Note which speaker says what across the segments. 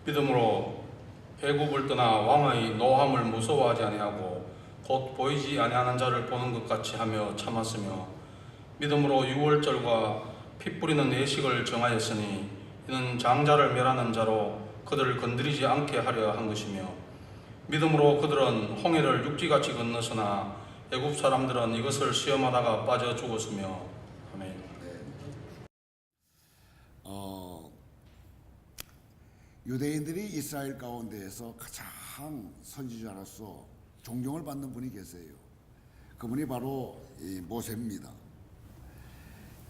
Speaker 1: 믿음으로 애굽을 떠나 왕의 노함을 무서워하지 아니하고 곧 보이지 아니하는 자를 보는 것 같이 하며 참았으며 믿음으로 유월절과 피 뿌리는 예식을 정하였으니 이는 장자를 멸하는 자로 그들을 건드리지 않게 하려 한 것이며 믿음으로 그들은 홍해를 육지같이 건넜으나 애굽 사람들은 이것을 시험하다가 빠져 죽었으며. 아멘.
Speaker 2: 유대인들이 이스라엘 가운데에서 가장 선지자로서 존경을 받는 분이 계세요. 그분이 바로 이 모세입니다.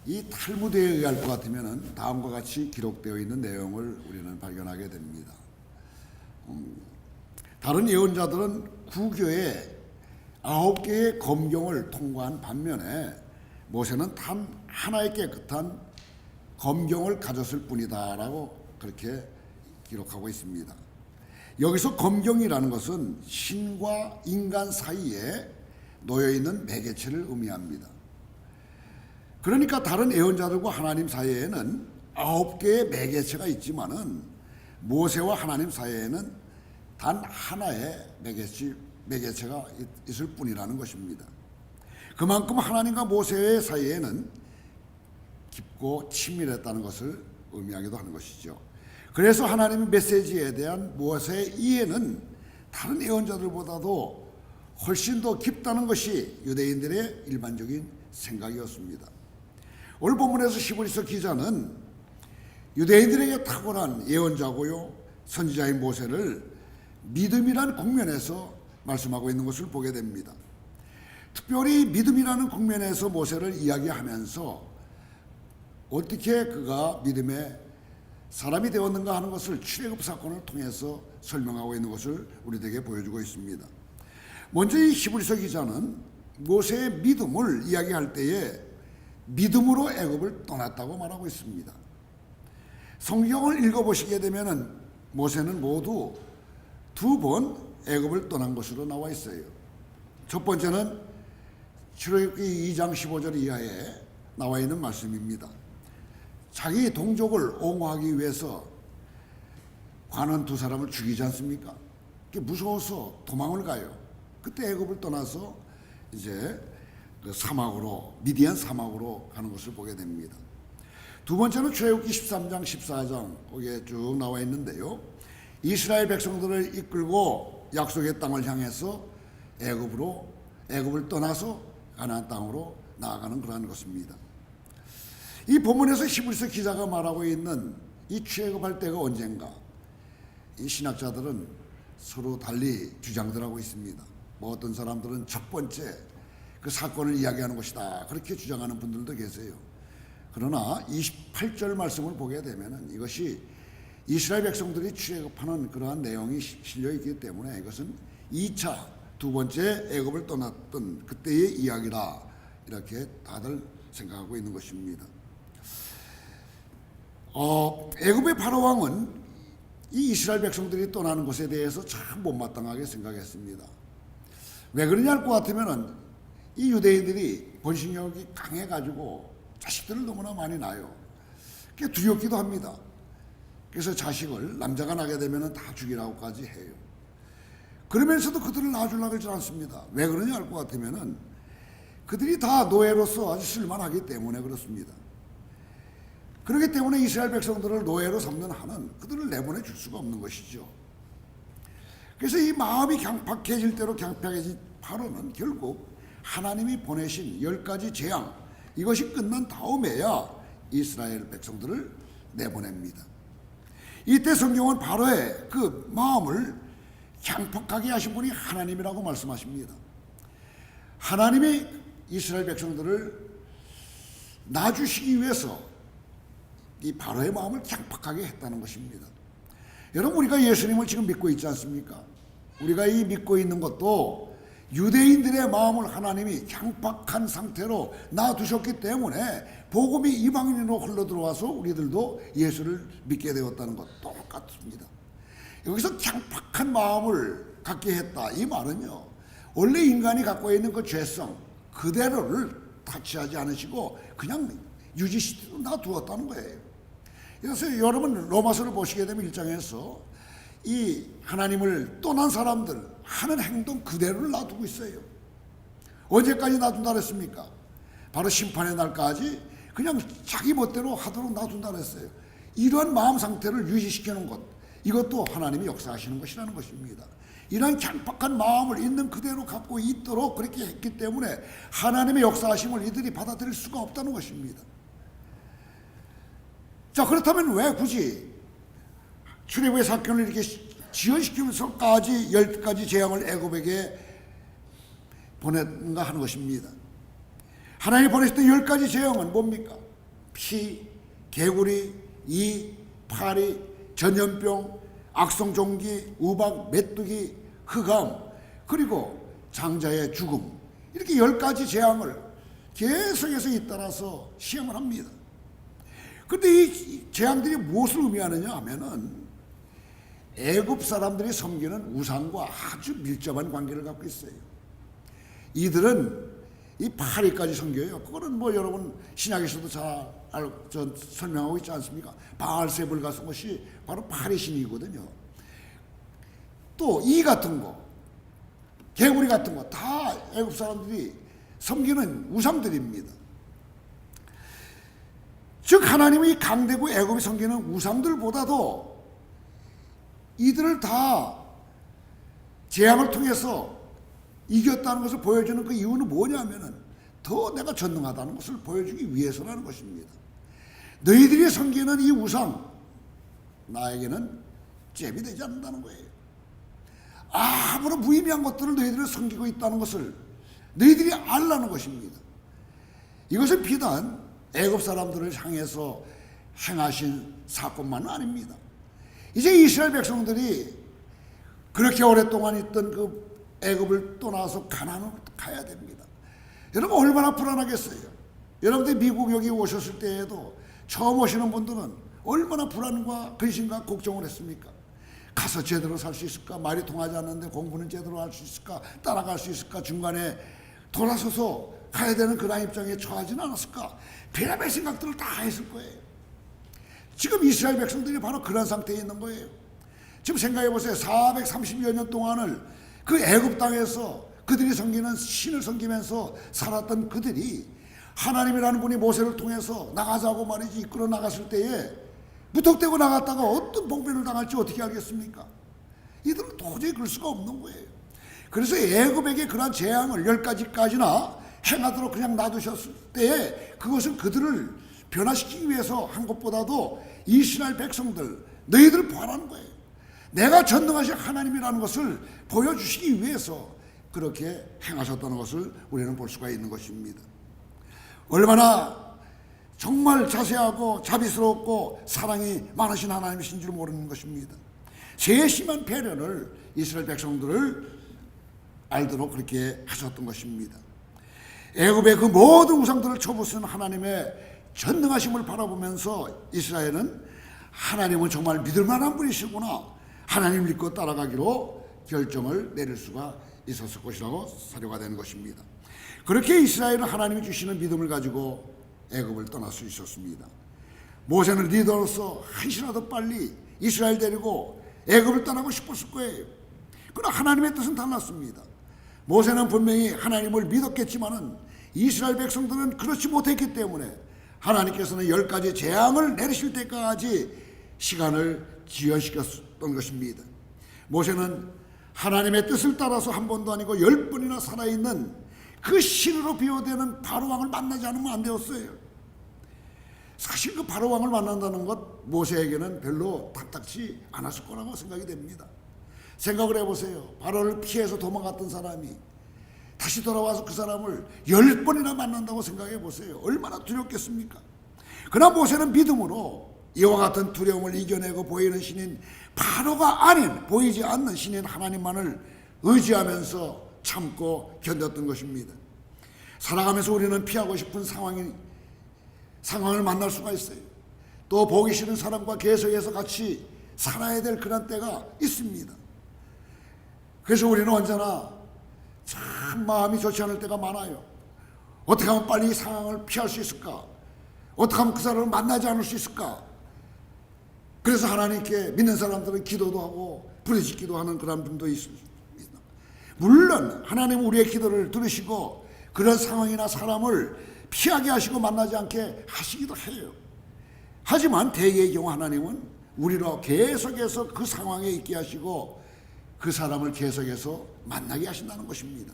Speaker 2: 이 탈무드에 의할 것 같으면 다음과 같이 기록되어 있는 내용을 우리는 발견하게 됩니다. 다른 예언자들은 구교에 9개의 검경을 통과한 반면에 모세는 단 하나의 깨끗한 검경을 가졌을 뿐이다라고 그렇게 기록하고 있습니다. 여기서 검경이라는 것은 신과 인간 사이에 놓여있는 매개체를 의미합니다. 그러니까 다른 예언자들과 하나님 사이에는 9개의 매개체가 있지만은 모세와 하나님 사이에는 단 하나의 매개체가 있을 뿐이라는 것입니다. 그만큼 하나님과 모세 사이에는 깊고 친밀했다는 것을 의미하기도 하는 것이죠. 그래서 하나님의 메시지에 대한 모세의 이해는 다른 예언자들보다도 훨씬 더 깊다는 것이 유대인들의 일반적인 생각이었습니다. 오늘 본문에서 히브리서 기자는 유대인들에게 탁월한 예언자고요 선지자인 모세를 믿음이라는 국면에서 말씀하고 있는 것을 보게 됩니다. 특별히 믿음이라는 국면에서 모세를 이야기하면서 어떻게 그가 믿음의 사람이 되었는가 하는 것을 출애굽 사건을 통해서 설명하고 있는 것을 우리에게 보여주고 있습니다. 먼저 이 히브리서 기자는 모세의 믿음을 이야기할 때에 믿음으로 애굽을 떠났다고 말하고 있습니다. 성경을 읽어보시게 되면 모세는 모두 2번 애굽을 떠난 것으로 나와 있어요. 첫 번째는 출애굽기 2장 15절 이하에 나와 있는 말씀입니다. 자기 동족을 옹호하기 위해서 관원 2사람을 죽이지 않습니까? 무서워서 도망을 가요. 그때 애굽을 떠나서 이제 그 사막으로 미디안 사막으로 가는 것을 보게 됩니다. 두 번째는 출애굽기 13장 14장 거기에 쭉 나와 있는데요. 이스라엘 백성들을 이끌고 약속의 땅을 향해서 애굽을 떠나서 가나안 땅으로 나아가는 그러한 것입니다. 이 본문에서 히브리서 기자가 말하고 있는 이 출애굽할 때가 언젠가, 이 신학자들은 서로 달리 주장들 하고 있습니다. 어떤 사람들은 첫 번째 그 사건을 이야기하는 것이다 그렇게 주장하는 분들도 계세요. 그러나 28절 말씀을 보게 되면 이것이 이스라엘 백성들이 출애굽하는 그러한 내용이 실려 있기 때문에 이것은 2차 두 번째 애굽을 떠났던 그때의 이야기다 이렇게 다들 생각하고 있는 것입니다. 애굽의 바로 왕은 이 이스라엘 백성들이 떠나는 것에 대해서 참 못마땅하게 생각했습니다. 왜 그러냐 할 것 같으면 이 유대인들이 번식력이 강해가지고 자식들을 너무나 많이 낳아요. 그게 두렵기도 합니다. 그래서 자식을 남자가 나게 되면 다 죽이라고까지 해요. 그러면서도 그들을 낳아주려고 하지 않습니다. 왜 그러냐 할 것 같으면 그들이 다 노예로서 아주 쓸만하기 때문에 그렇습니다. 그렇기 때문에 이스라엘 백성들을 노예로 삼는 한은 그들을 내보내 줄 수가 없는 것이죠. 그래서 이 마음이 강팍해질 대로 강팍해진 바로는 결국 하나님이 보내신 10가지 재앙 이것이 끝난 다음에야 이스라엘 백성들을 내보냅니다. 이때 성경은 바로의 그 마음을 강팍하게 하신 분이 하나님이라고 말씀하십니다. 하나님이 이스라엘 백성들을 놔주시기 위해서 이 바로의 마음을 강팍하게 했다는 것입니다. 여러분, 우리가 예수님을 지금 믿고 있지 않습니까? 우리가 이 믿고 있는 것도 유대인들의 마음을 하나님이 강팍한 상태로 놔두셨기 때문에 복음이 이방인으로 흘러들어와서 우리들도 예수를 믿게 되었다는 것 똑같습니다. 여기서 강팍한 마음을 갖게 했다 이 말은요, 원래 인간이 갖고 있는 그 죄성 그대로를 타치하지 않으시고 그냥 유지시대로 놔두었다는 거예요. 그래서 여러분 로마서를 보시게 되면 1장에서 이 하나님을 떠난 사람들 하는 행동 그대로를 놔두고 있어요. 언제까지 놔둔다 그랬습니까? 바로 심판의 날까지 그냥 자기 멋대로 하도록 놔둔다 그랬어요. 이러한 마음 상태를 유지시키는 것, 이것도 하나님이 역사하시는 것이라는 것입니다. 이런 강팍한 마음을 있는 그대로 갖고 있도록 그렇게 했기 때문에 하나님의 역사하심을 이들이 받아들일 수가 없다는 것입니다. 자, 그렇다면 왜 굳이 출애굽의 사건을 이렇게 지연시키면서까지 10가지 재앙을 애굽에게 보냈는가 하는 것입니다. 하나님이 보내셨던 10가지 재앙은 뭡니까? 피, 개구리, 이, 파리, 전염병, 악성종기, 우박, 메뚜기, 흑암, 그리고 장자의 죽음, 이렇게 10가지 재앙을 계속해서 잇따라서 시행을 합니다. 그런데 이 재앙들이 무엇을 의미하느냐 하면은 애굽 사람들이 섬기는 우상과 아주 밀접한 관계를 갖고 있어요. 이들은 이 파리까지 섬겨요. 그거는 뭐 여러분 신약에서도 잘 설명하고 있지 않습니까? 바알세불 같은 것이 바로 파리 신이거든요. 또 이 같은 거, 개구리 같은 거 다 애굽 사람들이 섬기는 우상들입니다. 즉 하나님의 강대국 애굽이 섬기는 우상들보다도 이들을 다 재앙을 통해서 이겼다는 것을 보여주는 그 이유는 뭐냐면은 더 내가 전능하다는 것을 보여주기 위해서라는 것입니다. 너희들이 섬기는 이 우상 나에게는 잽이 되지 않는다는 거예요. 아무런 무의미한 것들을 너희들이 섬기고 있다는 것을 너희들이 알라는 것입니다. 이것은 비단 애굽 사람들을 향해서 행하신 사건만은 아닙니다. 이제 이스라엘 백성들이 그렇게 오랫동안 있던 그 애굽을 떠나서 가나안으로 가야 됩니다. 여러분 얼마나 불안하겠어요. 여러분들 미국 여기 오셨을 때에도 처음 오시는 분들은 얼마나 불안과 근심과 걱정을 했습니까? 가서 제대로 살 수 있을까? 말이 통하지 않는데 공부는 제대로 할 수 있을까? 따라갈 수 있을까? 중간에 돌아서서 가야 되는 그런 입장에 처하지는 않았을까? 별의별 생각들을 다 했을 거예요. 지금 이스라엘 백성들이 바로 그런 상태에 있는 거예요. 지금 생각해 보세요. 430여 년 동안을 그 애굽 땅에서 그들이 섬기는 신을 섬기면서 살았던 그들이 하나님이라는 분이 모세를 통해서 나가자고 말이지 이끌어 나갔을 때에 무턱대고 나갔다가 어떤 봉변을 당할지 어떻게 알겠습니까? 이들은 도저히 그럴 수가 없는 거예요. 그래서 애굽에게 그러한 재앙을 10가지까지나 행하도록 그냥 놔두셨을 때에 그것은 그들을 변화시키기 위해서 한 것보다도 이스라엘 백성들 너희들을 보라는 거예요. 내가 전능하신 하나님이라는 것을 보여주시기 위해서 그렇게 행하셨다는 것을 우리는 볼 수가 있는 것입니다. 얼마나 정말 자세하고 자비스럽고 사랑이 많으신 하나님이신 줄 모르는 것입니다. 세심한 배려를 이스라엘 백성들을 알도록 그렇게 하셨던 것입니다. 애굽의 그 모든 우상들을 쳐부수는 하나님의 전능하심을 바라보면서 이스라엘은 하나님은 정말 믿을 만한 분이시구나, 하나님 믿고 따라가기로 결정을 내릴 수가 있었을 것이라고 사료가 되는 것입니다. 그렇게 이스라엘은 하나님이 주시는 믿음을 가지고 애굽을 떠날 수 있었습니다. 모세는 리더로서 한시라도 빨리 이스라엘 데리고 애굽을 떠나고 싶었을 거예요. 그러나 하나님의 뜻은 달랐습니다. 모세는 분명히 하나님을 믿었겠지만은 이스라엘 백성들은 그렇지 못했기 때문에 하나님께서는 10가지 재앙을 내리실 때까지 시간을 지연시켰던 것입니다. 모세는 하나님의 뜻을 따라서 한 번도 아니고 10번이나 살아있는 그 신으로 비유되는 바로왕을 만나지 않으면 안 되었어요. 사실 그 바로왕을 만난다는 것 모세에게는 별로 탐탁지 않았을 거라고 생각이 됩니다. 생각을 해보세요. 바로를 피해서 도망갔던 사람이 다시 돌아와서 그 사람을 10번이나 만난다고 생각해 보세요. 얼마나 두렵겠습니까? 그러나 모세는 믿음으로 이와 같은 두려움을 이겨내고 보이는 신인 바로가 아닌, 보이지 않는 신인 하나님만을 의지하면서 참고 견뎠던 것입니다. 살아가면서 우리는 피하고 싶은 상황을 만날 수가 있어요. 또 보기 싫은 사람과 계속해서 같이 살아야 될 그런 때가 있습니다. 그래서 우리는 언제나 참 마음이 좋지 않을 때가 많아요. 어떻게 하면 빨리 이 상황을 피할 수 있을까? 어떻게 하면 그 사람을 만나지 않을 수 있을까? 그래서 하나님께 믿는 사람들은 기도도 하고 부르짖기도 하는 그런 분도 있습니다. 물론 하나님 우리의 기도를 들으시고 그런 상황이나 사람을 피하게 하시고 만나지 않게 하시기도 해요. 하지만 대개의 경우 하나님은 우리로 계속해서 그 상황에 있게 하시고 그 사람을 계속해서 만나게 하신다는 것입니다.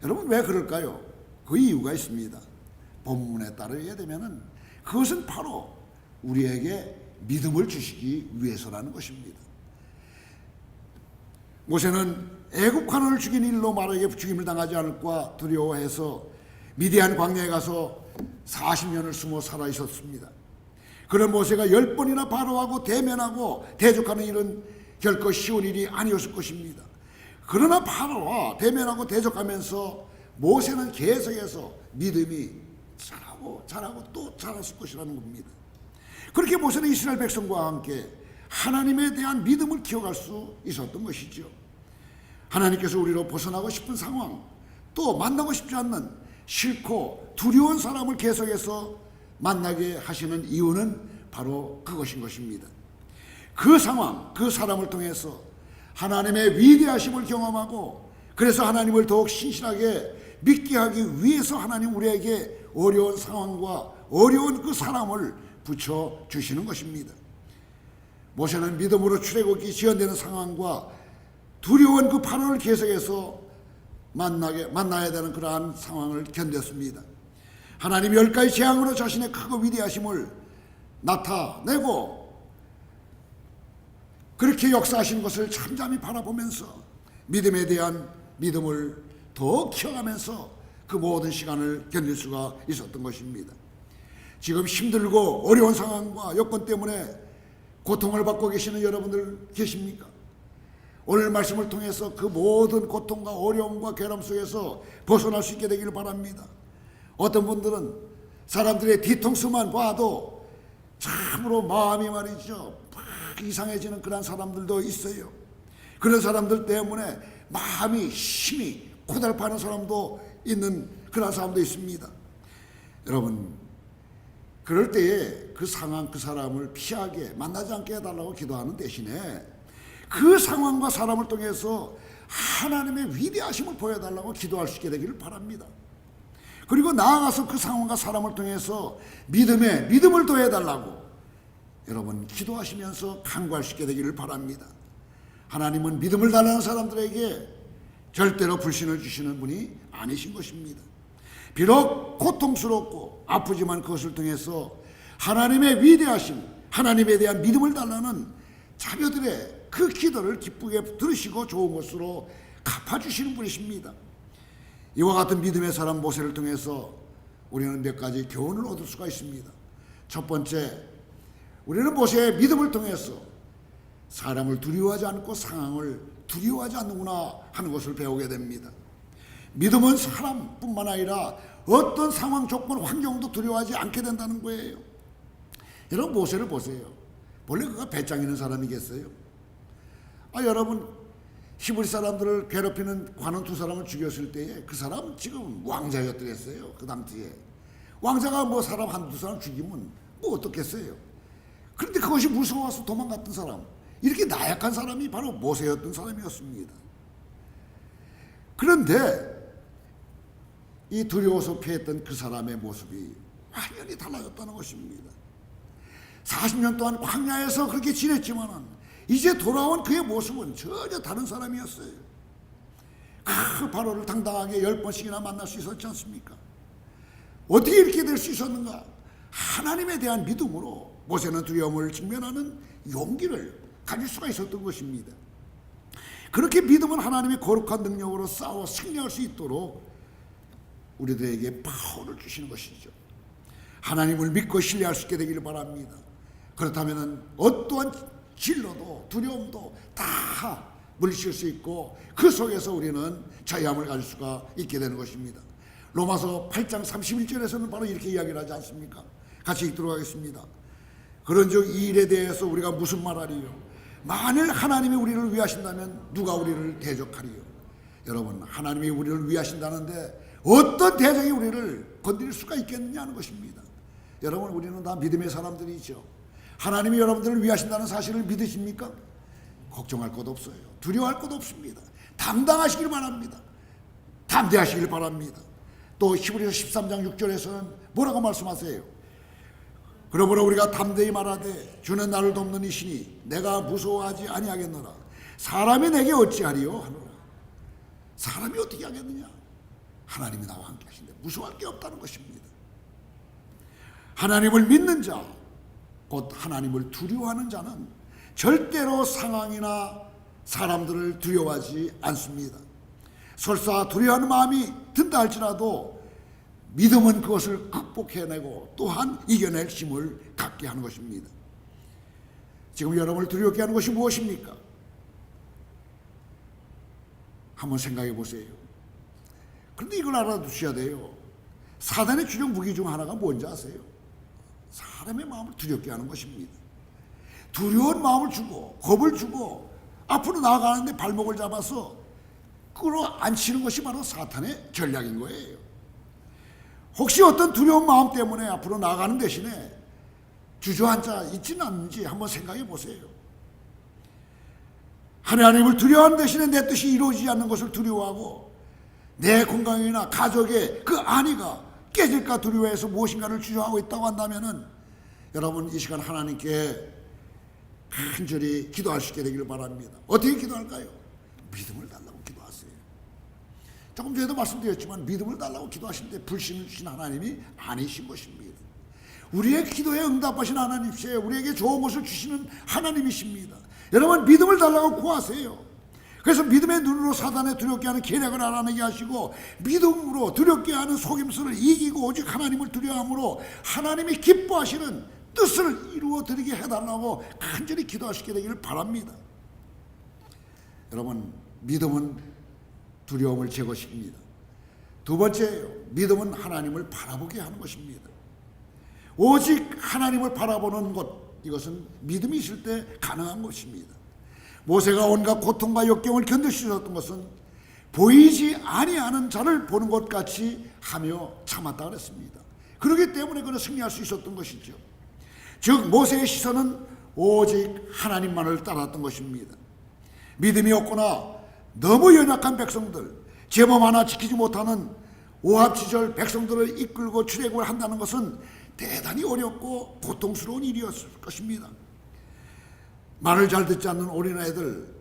Speaker 2: 여러분 왜 그럴까요? 그 이유가 있습니다. 본문에 따르게 되면은 그것은 바로 우리에게 믿음을 주시기 위해서라는 것입니다. 모세는 애굽 관원을 죽인 일로 말하기에 죽임을 당하지 않을까 두려워해서 미디안 광야에 가서 40년을 숨어 살아 있었습니다. 그런 모세가 10번이나 바로하고 대면하고 대적하는 일은 결코 쉬운 일이 아니었을 것입니다. 그러나 바로와 대면하고 대적하면서 모세는 계속해서 믿음이 자라고 또 자랐을 것이라는 겁니다. 그렇게 모세는 이스라엘 백성과 함께 하나님에 대한 믿음을 키워갈 수 있었던 것이죠. 하나님께서 우리로 벗어나고 싶은 상황, 또 만나고 싶지 않는 싫고 두려운 사람을 계속해서 만나게 하시는 이유는 바로 그것인 것입니다. 그 상황, 그 사람을 통해서 하나님의 위대하심을 경험하고 그래서 하나님을 더욱 신실하게 믿게 하기 위해서 하나님 우리에게 어려운 상황과 어려운 그 사람을 붙여주시는 것입니다. 모세는 믿음으로 출애굽이 지연되는 상황과 두려운 그 파론을 계속해서 만나야 되는 그러한 상황을 견뎠습니다. 하나님이 10가지 재앙으로 자신의 크고 위대하심을 나타내고 그렇게 역사하신 것을 잠잠히 바라보면서 믿음에 대한 믿음을 더 키워가면서 그 모든 시간을 견딜 수가 있었던 것입니다. 지금 힘들고 어려운 상황과 여건 때문에 고통을 받고 계시는 여러분들 계십니까? 오늘 말씀을 통해서 그 모든 고통과 어려움과 괴로움 속에서 벗어날 수 있게 되기를 바랍니다. 어떤 분들은 사람들의 뒤통수만 봐도 참으로 마음이 말이죠 막 이상해지는 그런 사람들도 있어요. 그런 사람들 때문에 마음이 힘이 고달파하는 사람도 있는 그런 사람도 있습니다. 여러분 그럴 때에 그 상황 그 사람을 피하게 만나지 않게 해달라고 기도하는 대신에 그 상황과 사람을 통해서 하나님의 위대하심을 보여달라고 기도할 수 있게 되기를 바랍니다. 그리고 나아가서 그 상황과 사람을 통해서 믿음을 더해달라고 여러분 기도하시면서 간구할 수 있게 되기를 바랍니다. 하나님은 믿음을 달라는 사람들에게 절대로 불신을 주시는 분이 아니신 것입니다. 비록 고통스럽고 아프지만 그것을 통해서 하나님의 위대하심, 하나님에 대한 믿음을 달라는 자녀들의 그 기도를 기쁘게 들으시고 좋은 것으로 갚아주시는 분이십니다. 이와 같은 믿음의 사람 모세를 통해서 우리는 몇 가지 교훈을 얻을 수가 있습니다. 첫 번째, 우리는 모세의 믿음을 통해서 사람을 두려워하지 않고 상황을 두려워하지 않는구나 하는 것을 배우게 됩니다. 믿음은 사람뿐만 아니라 어떤 상황, 조건, 환경도 두려워하지 않게 된다는 거예요. 여러분 모세를 보세요. 원래 그가 배짱 있는 사람이겠어요? 여러분 히브리 사람들을 괴롭히는 관원 2사람을 죽였을 때에 그 사람 지금 왕자였더랬어요. 그 당시에 왕자가 뭐 사람 1-2사람 죽이면 뭐 어떻겠어요? 그런데 그것이 무서워서 도망갔던 사람, 이렇게 나약한 사람이 바로 모세였던 사람이었습니다. 그런데 이 두려워서 피했던 그 사람의 모습이 완전히 달라졌다는 것입니다. 40년 동안 광야에서 그렇게 지냈지만은 이제 돌아온 그의 모습은 전혀 다른 사람이었어요. 그 바로를 당당하게 10번씩이나 만날 수 있었지 않습니까? 어떻게 이렇게 될 수 있었는가? 하나님에 대한 믿음으로 모세는 두려움을 직면하는 용기를 가질 수가 있었던 것입니다. 그렇게 믿음은 하나님의 거룩한 능력으로 싸워 승리할 수 있도록 우리들에게 파워를 주시는 것이죠. 하나님을 믿고 신뢰할 수 있게 되기를 바랍니다. 그렇다면 어떠한 진로도 두려움도 다 물리칠 수 있고 그 속에서 우리는 자유함을 가질 수가 있게 되는 것입니다. 로마서 8장 31절에서는 바로 이렇게 이야기를 하지 않습니까? 같이 읽도록 하겠습니다. 그런즉 이 일에 대해서 우리가 무슨 말하리요? 만일 하나님이 우리를 위하신다면 누가 우리를 대적하리요? 여러분 하나님이 우리를 위하신다는데 어떤 대적이 우리를 건드릴 수가 있겠느냐는 것입니다. 여러분 우리는 다 믿음의 사람들이죠. 하나님이 여러분들을 위하신다는 사실을 믿으십니까? 걱정할 것 없어요. 두려워할 것 없습니다. 당당하시길 바랍니다. 담대하시길 바랍니다. 또 히브리서 13장 6절에서는 뭐라고 말씀하세요? 그러므로 우리가 담대히 말하되 주는 나를 돕는 이시니 내가 무서워하지 아니하겠노라. 사람이 내게 어찌하리요 하노라. 사람이 어떻게 하겠느냐? 하나님이 나와 함께 하신데 무서워할 게 없다는 것입니다. 하나님을 믿는 자, 곧 하나님을 두려워하는 자는 절대로 상황이나 사람들을 두려워하지 않습니다. 설사 두려워하는 마음이 든다 할지라도 믿음은 그것을 극복해내고 또한 이겨낼 힘을 갖게 하는 것입니다. 지금 여러분을 두렵게 하는 것이 무엇입니까? 한번 생각해 보세요. 그런데 이걸 알아두셔야 돼요. 사단의 주력 무기 중 하나가 뭔지 아세요? 사람의 마음을 두렵게 하는 것입니다. 두려운 마음을 주고 겁을 주고 앞으로 나아가는데 발목을 잡아서 끌어안치는 것이 바로 사탄의 전략인 거예요. 혹시 어떤 두려운 마음 때문에 앞으로 나아가는 대신에 주저앉아 있지는 않는지 한번 생각해 보세요. 하나님을 두려워하는 대신에 내 뜻이 이루어지지 않는 것을 두려워하고 내 건강이나 가족의 그 안위가 깨질까 두려워해서 무엇인가를 주저하고 있다고 한다면은 여러분 이 시간 하나님께 간절히 기도할 수 있게 되기를 바랍니다. 어떻게 기도할까요? 믿음을 달라고 기도하세요. 조금 전에도 말씀드렸지만 믿음을 달라고 기도하시는데 불신을 주신 하나님이 아니신 것입니다. 우리의 기도에 응답하신 하나님이세요. 우리에게 좋은 것을 주시는 하나님이십니다. 여러분 믿음을 달라고 구하세요. 그래서 믿음의 눈으로 사단의 두렵게 하는 계략을 알아내게 하시고 믿음으로 두렵게 하는 속임수를 이기고 오직 하나님을 두려워함으로 하나님이 기뻐하시는 뜻을 이루어드리게 해달라고 간절히 기도하시게 되기를 바랍니다. 여러분 믿음은 두려움을 제거시킵니다. 두 번째예요. 믿음은 하나님을 바라보게 하는 것입니다. 오직 하나님을 바라보는 것, 이것은 믿음이 있을 때 가능한 것입니다. 모세가 온갖 고통과 역경을 견딜 수 있었던 것은 보이지 아니하는 자를 보는 것 같이 하며 참았다 그랬습니다. 그렇기 때문에 그는 승리할 수 있었던 것이죠. 즉 모세의 시선은 오직 하나님만을 따랐던 것입니다. 믿음이 없거나 너무 연약한 백성들, 제법 하나 지키지 못하는 오합지졸 백성들을 이끌고 출애굽을 한다는 것은 대단히 어렵고 고통스러운 일이었을 것입니다. 말을 잘 듣지 않는 어린아이들,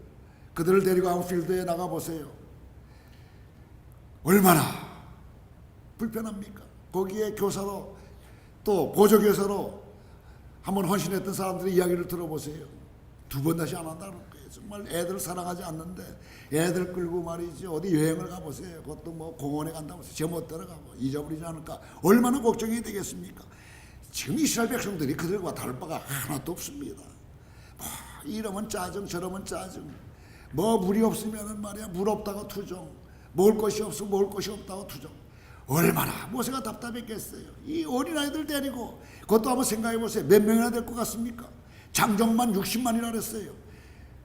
Speaker 2: 그들을 데리고 아웃필드에 나가보세요. 얼마나 불편합니까? 거기에 교사로 또 보조교사로 한번 헌신했던 사람들의 이야기를 들어보세요. 두 번 다시 안 한다는 거예요. 정말 애들 사랑하지 않는데 애들 끌고 말이지 어디 여행을 가보세요. 그것도 뭐 공원에 간다고 해서 제못 들어가고 잊어버리지 않을까 얼마나 걱정이 되겠습니까? 지금 이스라엘 백성들이 그들과 다를 바가 하나도 없습니다. 뭐 이러면 짜증 저러면 짜증, 뭐 물이 없으면 말이야 물 없다고 투정, 먹을 것이 없으면 먹을 것이 없다고 투정. 얼마나 모세가 답답했겠어요. 이 어린아이들 데리고 그것도 한번 생각해 보세요. 몇 명이나 될 것 같습니까? 장정만 60만이라 그랬어요.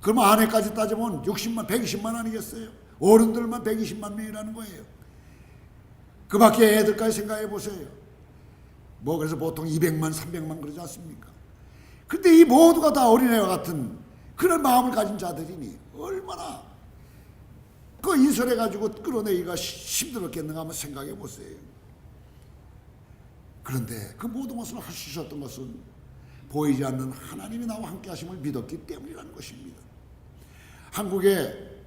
Speaker 2: 그러면 아내까지 따지면 60만, 120만 아니겠어요? 어른들만 120만 명이라는 거예요. 그 밖에 애들까지 생각해 보세요. 뭐 그래서 보통 200만, 300만 그러지 않습니까? 근데 이 모두가 다 어린애와 같은 그런 마음을 가진 자들이니 얼마나 그 인설해가지고 끌어내기가 힘들었겠는가 한번 생각해 보세요. 그런데 그 모든 것을 할 수 있었던 것은 보이지 않는 하나님이 나와 함께 하심을 믿었기 때문이라는 것입니다. 한국에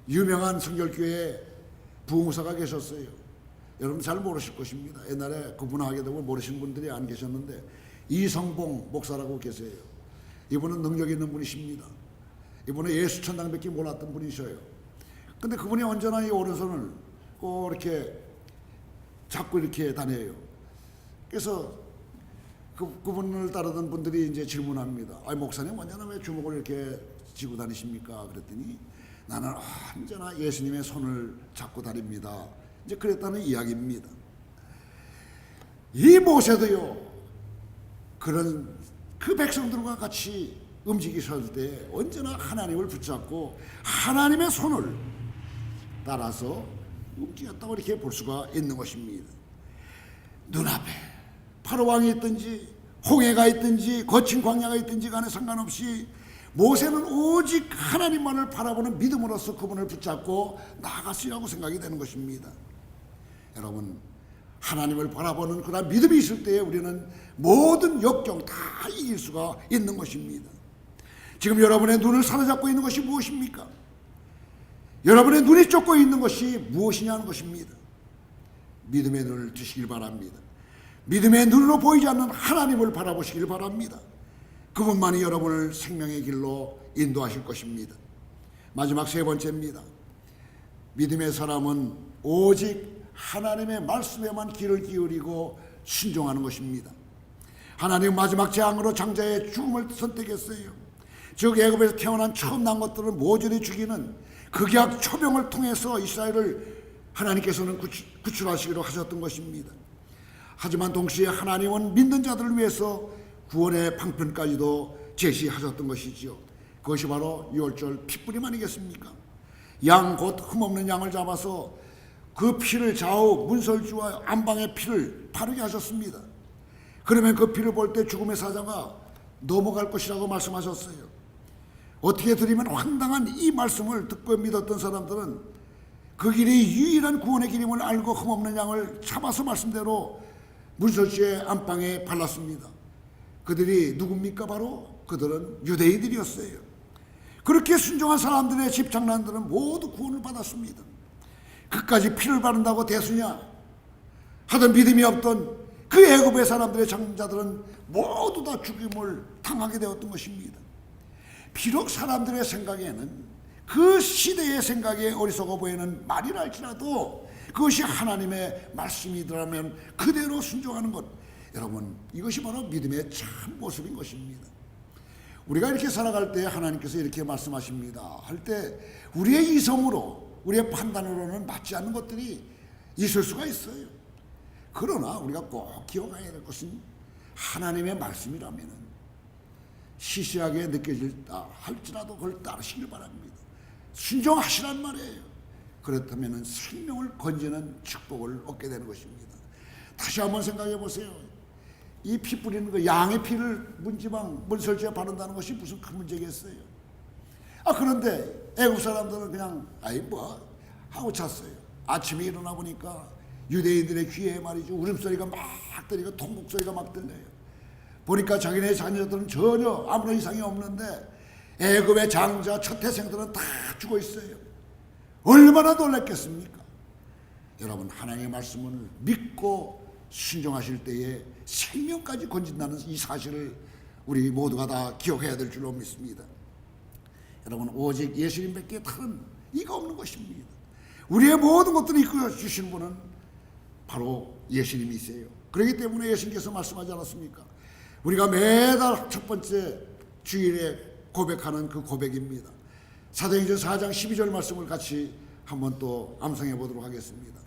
Speaker 2: 유명한 성결교회 부흥사가 계셨어요. 여러분 잘 모르실 것입니다. 옛날에 그분 하게 되면 모르시는 분들이 안 계셨는데 이성봉 목사라고 계세요. 이분은 능력 있는 분이십니다. 이분은 예수 천당밖에 몰랐던 분이셔요. 근데 그분이 언제나 이 오른손을 꼭 이렇게 잡고 이렇게 다녀요. 그래서 그분을 따르던 분들이 이제 질문합니다. 아, 목사님 언제나 왜 주먹을 이렇게 쥐고 다니십니까? 그랬더니 나는 언제나 예수님의 손을 잡고 다닙니다. 이제 그랬다는 이야기입니다. 이 모세도요, 그런 그 백성들과 같이 움직이실 때 언제나 하나님을 붙잡고 하나님의 손을 따라서 움직였다고 이렇게 볼 수가 있는 것입니다. 눈앞에 바로왕이 있든지 홍해가 있든지 거친 광야가 있든지 간에 상관없이 모세는 오직 하나님만을 바라보는 믿음으로써 그분을 붙잡고 나아갔으라고 생각이 되는 것입니다. 여러분, 하나님을 바라보는 그런 믿음이 있을 때에 우리는 모든 역경 다 이길 수가 있는 것입니다. 지금 여러분의 눈을 사로잡고 있는 것이 무엇입니까? 여러분의 눈이 쫓고 있는 것이 무엇이냐는 것입니다. 믿음의 눈을 드시길 바랍니다. 믿음의 눈으로 보이지 않는 하나님을 바라보시길 바랍니다. 그분만이 여러분을 생명의 길로 인도하실 것입니다. 마지막 세 번째입니다. 믿음의 사람은 오직 하나님의 말씀에만 귀를 기울이고 순종하는 것입니다. 하나님 마지막 재앙으로 장자의 죽음을 선택했어요. 즉 애굽에서 태어난 처음 난 것들을 모조리 죽이는 극약 초병을 통해서 이스라엘을 하나님께서는 구출하시기로 하셨던 것입니다. 하지만 동시에 하나님은 믿는 자들을 위해서 구원의 방편까지도 제시하셨던 것이지요. 그것이 바로 유월절 핏부림 아니겠습니까? 양 곧 흠없는 양을 잡아서 그 피를 좌우 문설주와 안방의 피를 바르게 하셨습니다. 그러면 그 피를 볼 때 죽음의 사자가 넘어갈 것이라고 말씀하셨어요. 어떻게 드리면 황당한 이 말씀을 듣고 믿었던 사람들은 그 길이 유일한 구원의 길임을 알고 흠없는 양을 잡아서 말씀대로 문설주의 안방에 발랐습니다. 그들이 누굽니까? 바로 그들은 유대인들이었어요. 그렇게 순종한 사람들의 집착난들은 모두 구원을 받았습니다. 그까지 피를 바른다고 대수냐 하던 믿음이 없던 그 애굽의 사람들의 장자들은 모두 다 죽임을 당하게 되었던 것입니다. 비록 사람들의 생각에는 그 시대의 생각에 어리석어 보이는 말이라 할지라도 그것이 하나님의 말씀이더라면 그대로 순종하는 것, 여러분 이것이 바로 믿음의 참 모습인 것입니다. 우리가 이렇게 살아갈 때 하나님께서 이렇게 말씀하십니다 할 때 우리의 이성으로 우리의 판단으로는 맞지 않는 것들이 있을 수가 있어요. 그러나 우리가 꼭 기억해야 될 것은 하나님의 말씀이라면 시시하게 느껴질다 할지라도 그걸 따르시길 바랍니다. 순종하시란 말이에요. 그렇다면 생명을 건지는 축복을 얻게 되는 것입니다. 다시 한번 생각해 보세요. 이 피 뿌리는 거, 양의 피를 문지방 문설주에 바른다는 것이 무슨 큰 문제겠어요? 그런데 애국 사람들은 그냥 뭐 하고 잤어요. 아침에 일어나 보니까 유대인들의 귀에 말이죠, 울음소리가 막 들리고 통곡소리가 막 들려요. 보니까 자기네 자녀들은 전혀 아무런 이상이 없는데 애굽의 장자 첫 태생들은 다 죽어 있어요. 얼마나 놀랐겠습니까? 여러분, 하나님의 말씀을 믿고 순종하실 때에 생명까지 건진다는 이 사실을 우리 모두가 다 기억해야 될 줄로 믿습니다. 여러분, 오직 예수님밖에 다른 이가 없는 것입니다. 우리의 모든 것들을 이끌어 주신 분은 바로 예수님이세요. 그렇기 때문에 예수님께서 말씀하지 않았습니까? 우리가 매달 첫 번째 주일에 고백하는 그 고백입니다. 사도행전 4장 12절 말씀을 같이 한번 또 암송해 보도록 하겠습니다.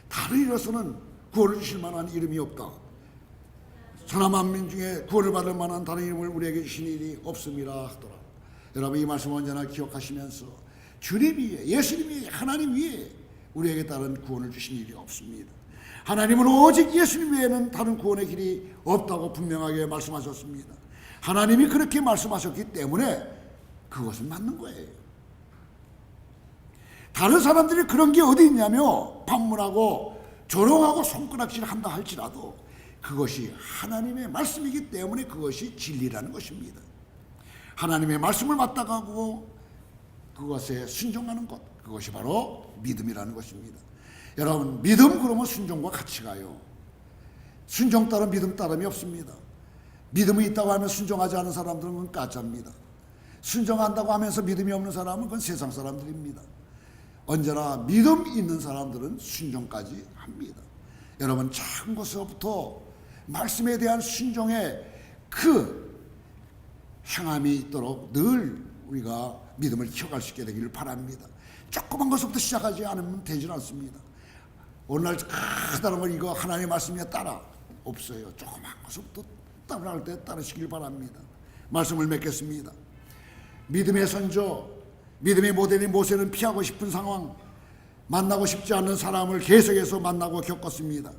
Speaker 2: 다른 이로서는 구원을 주실 만한 이름이 없다. 천하 만민 중에 구원을 받을 만한 다른 이름을 우리에게 주신 일이 없음이라 하더라. 여러분, 이 말씀 언제나 기억하시면서 주님 위에, 예수님 위에, 하나님 위에 우리에게 다른 구원을 주신 일이 없습니다. 하나님은 오직 예수님 외에는 다른 구원의 길이 없다고 분명하게 말씀하셨습니다. 하나님이 그렇게 말씀하셨기 때문에 그것은 맞는 거예요. 다른 사람들이 그런 게 어디 있냐며 반문하고 조롱하고 손가락질 한다 할지라도 그것이 하나님의 말씀이기 때문에 그것이 진리라는 것입니다. 하나님의 말씀을 맞다가고 그것에 순종하는 것, 그것이 바로 믿음이라는 것입니다. 여러분, 믿음 그러면 순종과 같이 가요. 순종 따른 믿음 따름이 없습니다. 믿음이 있다고 하면 순종하지 않은 사람들은 그건 가짜입니다. 순종한다고 하면서 믿음이 없는 사람은 그건 세상 사람들입니다. 언제나 믿음 있는 사람들은 순종까지 합니다. 여러분, 작은 것부터 말씀에 대한 순종의 그 행함이 있도록 늘 우리가 믿음을 키워갈 수 있게 되기를 바랍니다. 조그만 것부터 시작하지 않으면 되질 않습니다. 오늘날 크다는 걸 이거 하나님의 말씀이야 따라 없어요. 조그만 것부터 따라할 때 따르시길 바랍니다. 말씀을 맺겠습니다. 믿음의 선조, 믿음의 모델인 모세는 피하고 싶은 상황, 만나고 싶지 않은 사람을 계속해서 만나고 겪었습니다.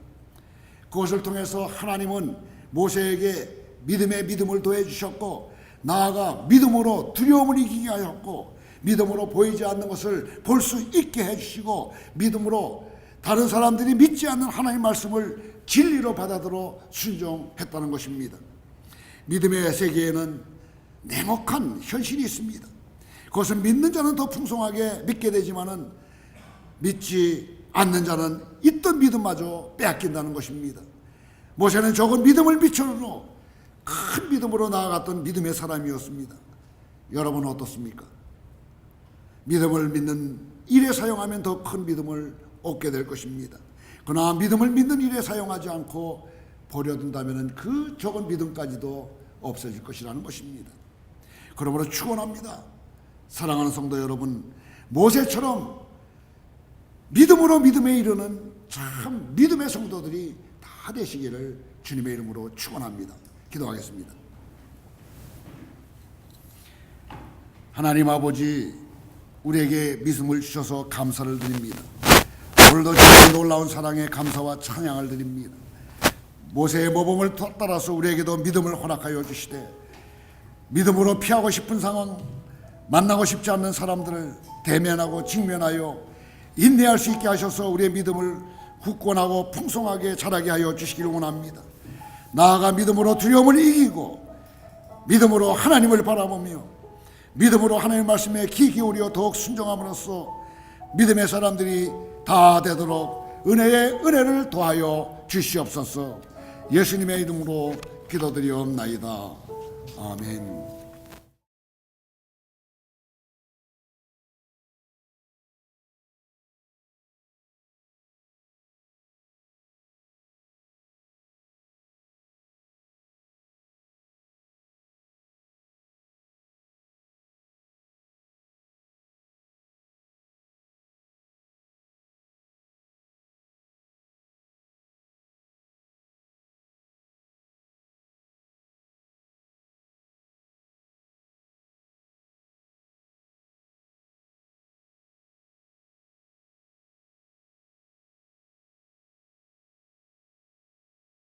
Speaker 2: 그것을 통해서 하나님은 모세에게 믿음의 믿음을 더해 주셨고 나아가 믿음으로 두려움을 이기게 하였고 믿음으로 보이지 않는 것을 볼 수 있게 해주시고 믿음으로 다른 사람들이 믿지 않는 하나님의 말씀을 진리로 받아들여 순종했다는 것입니다. 믿음의 세계에는 냉혹한 현실이 있습니다. 그것을 믿는 자는 더 풍성하게 믿게 되지만은 믿지 않는 자는 있던 믿음마저 빼앗긴다는 것입니다. 모세는 적은 믿음을 비춰로 큰 믿음으로 나아갔던 믿음의 사람이었습니다. 여러분은 어떻습니까? 믿음을 믿는 일에 사용하면 더 큰 믿음을 얻게 될 것입니다. 그러나 믿음을 믿는 일에 사용하지 않고 버려둔다면 그 적은 믿음까지도 없어질 것이라는 것입니다. 그러므로 축원합니다. 사랑하는 성도 여러분, 모세처럼 믿음으로 믿음에 이르는 참 믿음의 성도들이 다 되시기를 주님의 이름으로 축원합니다. 기도하겠습니다. 하나님 아버지, 우리에게 믿음을 주셔서 감사를 드립니다. 오늘도 주님의 놀라운 사랑에 감사와 찬양을 드립니다. 모세의 모범을 따라서 우리에게도 믿음을 허락하여 주시되 믿음으로 피하고 싶은 상황, 만나고 싶지 않는 사람들을 대면하고 직면하여 인내할 수 있게 하셔서 우리의 믿음을 굳건하고 풍성하게 자라게 하여 주시기를 원합니다. 나아가 믿음으로 두려움을 이기고 믿음으로 하나님을 바라보며 믿음으로 하나님의 말씀에 귀 기울여 더욱 순종함으로써 믿음의 사람들이 다 되도록 은혜의 은혜를 더하여 주시옵소서. 예수님의 이름으로 기도드리옵나이다. 아멘.